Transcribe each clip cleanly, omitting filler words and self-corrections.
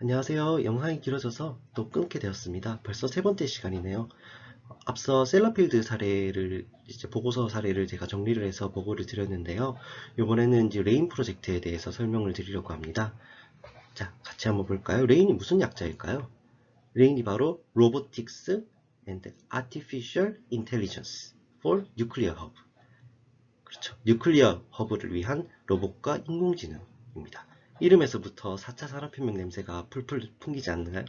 안녕하세요. 영상이 길어져서 또 끊게 되었습니다. 벌써 세 번째 시간이네요. 앞서 셀러필드 사례를 보고서 사례를 제가 정리를 해서 보고를 드렸는데요. 이번에는 이제 레인 프로젝트에 대해서 설명을 드리려고 합니다. 자, 같이 한번 볼까요? 레인이 무슨 약자일까요? 레인이 바로 Robotics and Artificial Intelligence for Nuclear Hub. 그렇죠. 뉴클리어 허브를 위한 로봇과 인공지능입니다. 이름에서부터 4차 산업혁명 냄새가 풀풀 풍기지 않나요?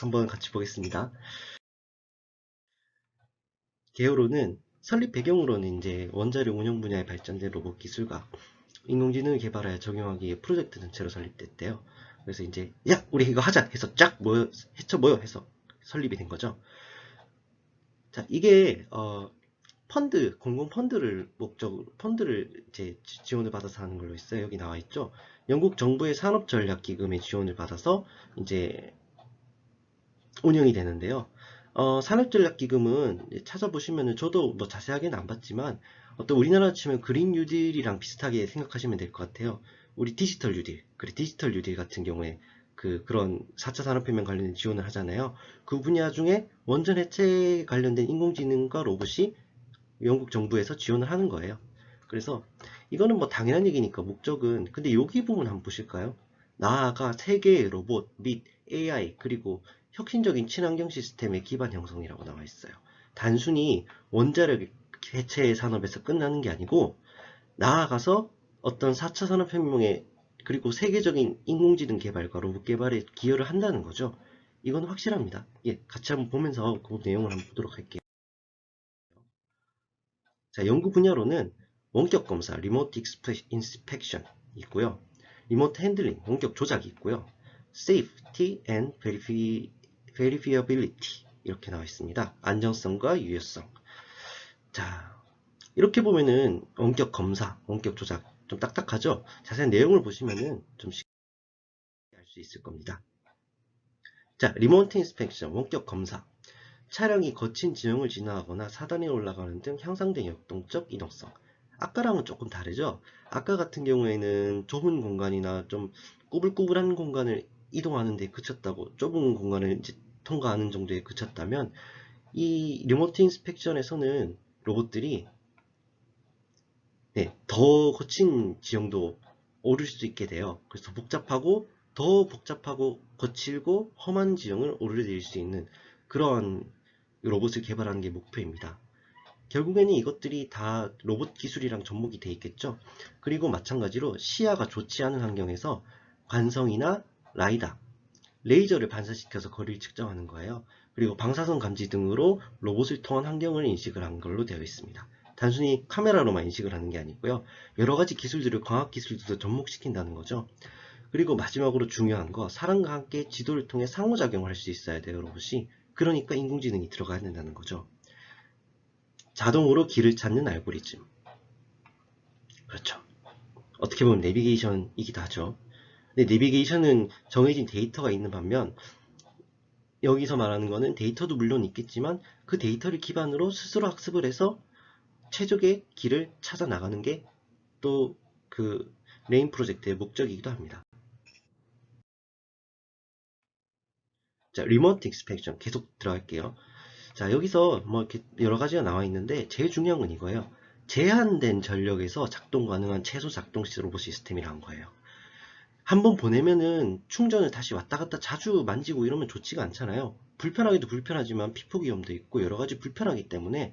한번 같이 보겠습니다. 개요로는 설립 배경으로는 이제 원자력 운영 분야에 발전된 로봇 기술과 인공지능을 개발하여 적용하기 위해 프로젝트 전체로 설립됐대요. 그래서 이제 야 우리 이거 하자 해서 쫙 모여 해쳐 모여 해서 설립이 된 거죠. 자 이게 공공 펀드를 펀드를 이제 지원을 받아서 하는 걸로 있어요. 여기 나와 있죠. 영국 정부의 산업전략기금의 지원을 받아서 이제 운영이 되는데요. 산업전략기금은 찾아보시면은 저도 뭐 자세하게는 안 봤지만 어떤 우리나라 치면 그린 뉴딜이랑 비슷하게 생각하시면 될 것 같아요. 우리 디지털 뉴딜, 그래 디지털 뉴딜 같은 경우에 그런 4차 산업혁명 관련된 지원을 하잖아요. 그 분야 중에 원전 해체 관련된 인공지능과 로봇이 영국 정부에서 지원을 하는 거예요. 그래서 이거는 뭐 당연한 얘기니까 목적은 근데 여기 부분 한번 보실까요? 나아가 세계의 로봇 및 AI 그리고 혁신적인 친환경 시스템의 기반 형성이라고 나와 있어요. 단순히 원자력 해체 산업에서 끝나는 게 아니고 나아가서 어떤 4차 산업혁명에 그리고 세계적인 인공지능 개발과 로봇 개발에 기여를 한다는 거죠. 이건 확실합니다. 예, 같이 한번 보면서 그 내용을 한번 보도록 할게요. 자, 연구 분야로는 원격 검사, 리모트 인스펙션 있고요. 리모트 핸들링, 원격 조작이 있고요. Safety and Verifiability 이렇게 나와 있습니다. 안정성과 유효성. 자, 이렇게 보면은 원격 검사, 원격 조작 좀 딱딱하죠? 자세한 내용을 보시면은 좀 쉽게 알 수 있을 겁니다. 자, 리모트 인스펙션, 원격 검사. 차량이 거친 지형을 지나가거나 사단에 올라가는 등 향상된 역동적 이동성. 아까랑은 조금 다르죠? 아까 같은 경우에는 좁은 공간이나 좀 꾸불꾸불한 공간을 이동하는 데 그쳤다고 좁은 공간을 이제 통과하는 정도에 그쳤다면 이 리모트 인스펙션에서는 로봇들이 더 거친 지형도 오를 수 있게 돼요. 그래서 더 복잡하고 거칠고 험한 지형을 오르내릴 수 있는 그런 로봇을 개발하는 게 목표입니다. 결국에는 이것들이 다 로봇 기술이랑 접목이 돼 있겠죠. 그리고 마찬가지로 시야가 좋지 않은 환경에서 관성이나 라이다, 레이저를 반사시켜서 거리를 측정하는 거예요. 그리고 방사선 감지 등으로 로봇을 통한 환경을 인식을 한 걸로 되어 있습니다. 단순히 카메라로만 인식을 하는 게 아니고요. 여러 가지 기술들을 광학 기술들도 접목시킨다는 거죠. 그리고 마지막으로 중요한 거, 사람과 함께 지도를 통해 상호작용을 할 수 있어야 돼요, 로봇이. 그러니까 인공지능이 들어가야 된다는 거죠. 자동으로 길을 찾는 알고리즘. 그렇죠. 어떻게 보면 내비게이션이기도 하죠. 근데 내비게이션은 정해진 데이터가 있는 반면 여기서 말하는 거는 데이터도 물론 있겠지만 그 데이터를 기반으로 스스로 학습을 해서 최적의 길을 찾아 나가는 게 또 그 레인 프로젝트의 목적이기도 합니다. 자, 리모트 익스펙션 계속 들어갈게요. 자, 여기서 뭐 이렇게 여러 가지가 나와 있는데 제일 중요한 건 이거예요. 제한된 전력에서 작동 가능한 최소 작동 로봇 시스템이라는 거예요. 한번 보내면은 충전을 다시 왔다 갔다 자주 만지고 이러면 좋지가 않잖아요. 불편하기도 불편하지만 피폭 위험도 있고 여러 가지 불편하기 때문에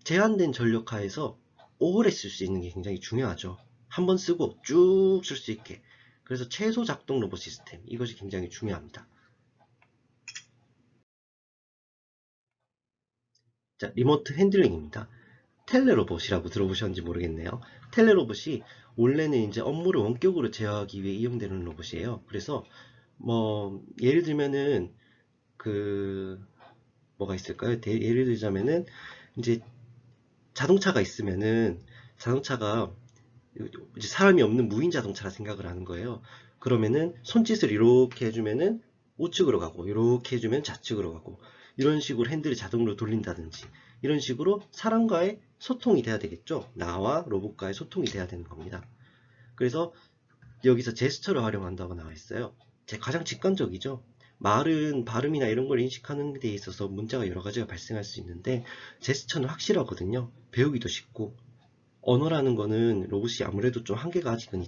제한된 전력 하에서 오래 쓸 수 있는 게 굉장히 중요하죠. 한번 쓰고 쭉 쓸 수 있게. 그래서 최소 작동 로봇 시스템 이것이 굉장히 중요합니다. 자, 리모트 핸들링입니다. 텔레로봇이라고 들어보셨는지 모르겠네요. 텔레로봇이 원래는 이제 업무를 원격으로 제어하기 위해 이용되는 로봇이에요. 그래서 뭐 예를 들면은 그 뭐가 있을까요? 예를 들자면은 이제 자동차가 있으면은 자동차가 이제 사람이 없는 무인 자동차라 생각을 하는 거예요. 그러면은 손짓을 이렇게 해주면은 우측으로 가고 이렇게 해주면 좌측으로 가고 이런 식으로 핸들을 자동으로 돌린다든지 이런 식으로 사람과의 소통이 돼야 되겠죠. 나와 로봇과의 소통이 돼야 되는 겁니다. 그래서 여기서 제스처를 활용한다고 나와 있어요. 가장 직관적이죠. 말은 발음이나 이런 걸 인식하는 데 있어서 문제가 여러 가지가 발생할 수 있는데 제스처는 확실하거든요. 배우기도 쉽고 언어라는 거는 로봇이 아무래도 좀 한계가 아직은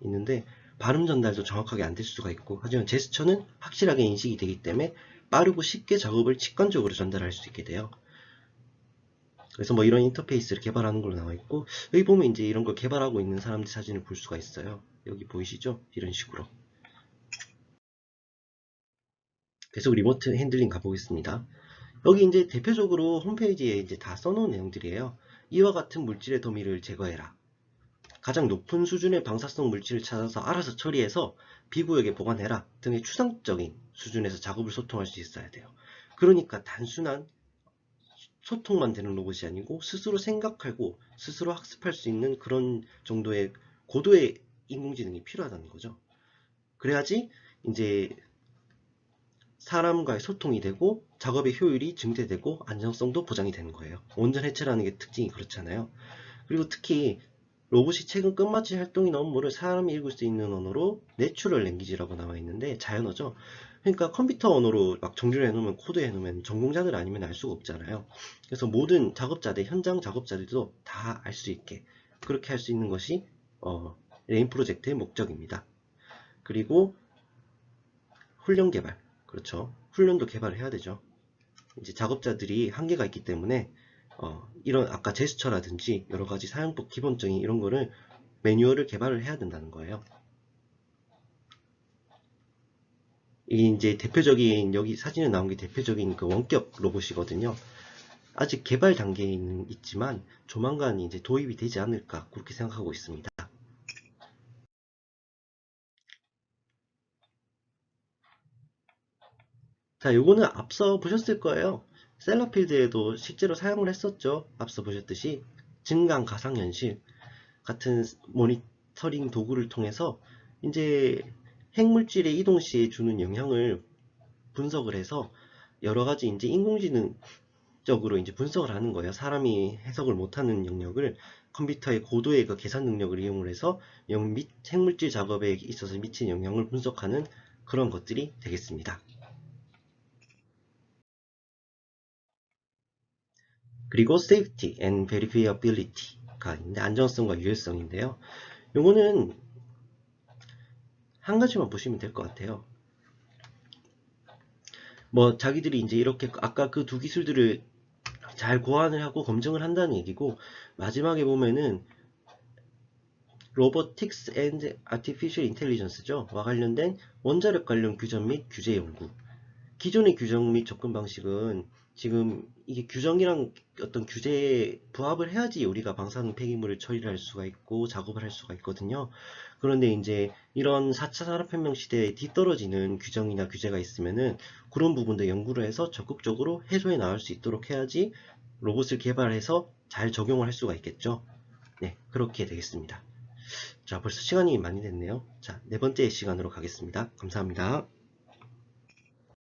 있는데 발음 전달도 정확하게 안 될 수가 있고 하지만 제스처는 확실하게 인식이 되기 때문에 빠르고 쉽게 작업을 직관적으로 전달할 수 있게 돼요. 그래서 뭐 이런 인터페이스를 개발하는 걸로 나와 있고 여기 보면 이제 이런 걸 개발하고 있는 사람들 사진을 볼 수가 있어요. 여기 보이시죠? 이런 식으로. 계속 리모트 핸들링 가보겠습니다. 여기 이제 대표적으로 홈페이지에 이제 다 써놓은 내용들이에요. 이와 같은 물질의 더미를 제거해라. 가장 높은 수준의 방사성 물질을 찾아서 알아서 처리해서 비구역에 보관해라 등의 추상적인 수준에서 작업을 소통할 수 있어야 돼요. 그러니까 단순한 소통만 되는 로봇이 아니고 스스로 생각하고 스스로 학습할 수 있는 그런 정도의 고도의 인공지능이 필요하다는 거죠. 그래야지 이제 사람과의 소통이 되고 작업의 효율이 증대되고 안정성도 보장이 되는 거예요. 온전 해체라는 게 특징이 그렇잖아요. 그리고 특히 로봇이 최근 끝마치 활동이나 업무를 사람이 읽을 수 있는 언어로 내추럴 랭귀지라고 나와 있는데 자연어죠. 그러니까 컴퓨터 언어로 막 정리를 해놓으면 코드 해놓으면 전공자들 아니면 알 수가 없잖아요. 그래서 모든 작업자들, 현장 작업자들도 다 알 수 있게 그렇게 할 수 있는 것이 레인 프로젝트의 목적입니다. 그리고 훈련 개발, 그렇죠. 훈련도 개발을 해야 되죠. 이제 작업자들이 한계가 있기 때문에 이런 아까 제스처라든지 여러 가지 사용법 기본적인 이런 거를 매뉴얼을 개발을 해야 된다는 거예요. 이게 이제 대표적인 여기 사진에 나온 게 대표적인 그 원격 로봇이거든요. 아직 개발 단계에 있지만 조만간 이제 도입이 되지 않을까 그렇게 생각하고 있습니다. 자, 요거는 앞서 보셨을 거예요. 셀러필드에도 실제로 사용을 했었죠. 앞서 보셨듯이 증강 가상현실 같은 모니터링 도구를 통해서 이제 핵물질의 이동 시에 주는 영향을 분석을 해서 여러 가지 이제 인공지능적으로 이제 분석을 하는 거예요. 사람이 해석을 못하는 영역을 컴퓨터의 고도의 그 계산 능력을 이용을 해서 핵물질 작업에 있어서 미친 영향을 분석하는 그런 것들이 되겠습니다. 그리고 Safety and Verifiability가 있는데 안전성과 유효성인데요. 요거는 한 가지만 보시면 될 것 같아요. 뭐 자기들이 이제 이렇게 아까 그 두 기술들을 잘 고안을 하고 검증을 한다는 얘기고 마지막에 보면은 Robotics and Artificial Intelligence죠. 와 관련된 원자력 관련 규정 및 규제 연구. 기존의 규정 및 접근 방식은 지금 이게 규정이랑 어떤 규제에 부합을 해야지 우리가 방사능 폐기물을 처리를 할 수가 있고 작업을 할 수가 있거든요. 그런데 이제 이런 4차 산업혁명 시대에 뒤떨어지는 규정이나 규제가 있으면은 그런 부분도 연구를 해서 적극적으로 해소해 나갈 수 있도록 해야지 로봇을 개발해서 잘 적용을 할 수가 있겠죠. 네, 그렇게 되겠습니다. 자, 벌써 시간이 많이 됐네요. 자, 네 번째 시간으로 가겠습니다. 감사합니다.